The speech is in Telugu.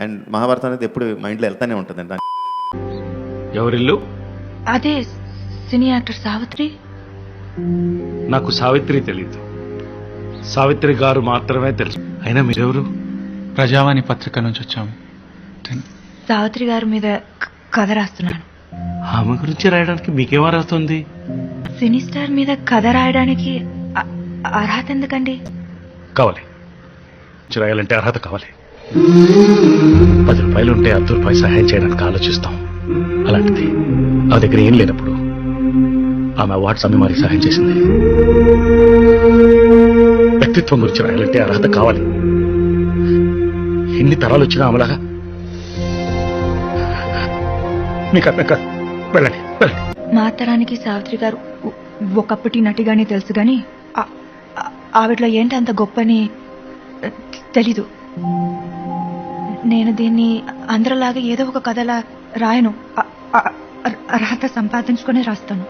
అండ్ మహాభారతం అనేది ఎప్పుడు మైండ్లో వెళ్తానే ఉంటుందండి. ఎవరిల్లు? అదే సినీ యాక్టర్ సావిత్రి. నాకు సావిత్రి తెలీదు, సావిత్రి గారు మాత్రమే తెలుసు. అయినా మీరెవరు? ప్రజావాణి పత్రిక నుంచి వచ్చాము. సావిత్రి గారి మీద కథ రాస్తున్నాను. ఆమె గురించి రాయడానికి మీకేమో రాస్తుంది? సినీ స్టార్ మీద కథ రాయడానికి అర్హత ఎందుకండి? కావాలి, రాయాలంటే అర్హత కావాలి. 10 రూపాయలు ఉంటే రూపాయి సహాయం చేయడానికి ఆలోచిస్తాం. అలాంటిది ఆ దగ్గర ఏం లేనప్పుడు ఆమె అవార్డ్స్ అమ్మి మరి సహాయం చేసింది. వ్యక్తిత్వం గురించి రాయాలంటే అర్హత కావాలి. ఎన్ని తరాలు వచ్చినా ఆమెలాగా మీకు అర్థం కాదు. వెళ్ళండి వెళ్ళండి. మా తరానికి సావిత్రి గారు ఒకప్పటి నటిగానే తెలుసు గాని ఆవిడలో ఏంటి అంత గొప్పని తెలీదు. నేను దీన్ని అందరిలాగా ఏదో ఒక కథలా రాయను. అర్హత సంపాదించుకొని రాస్తాను.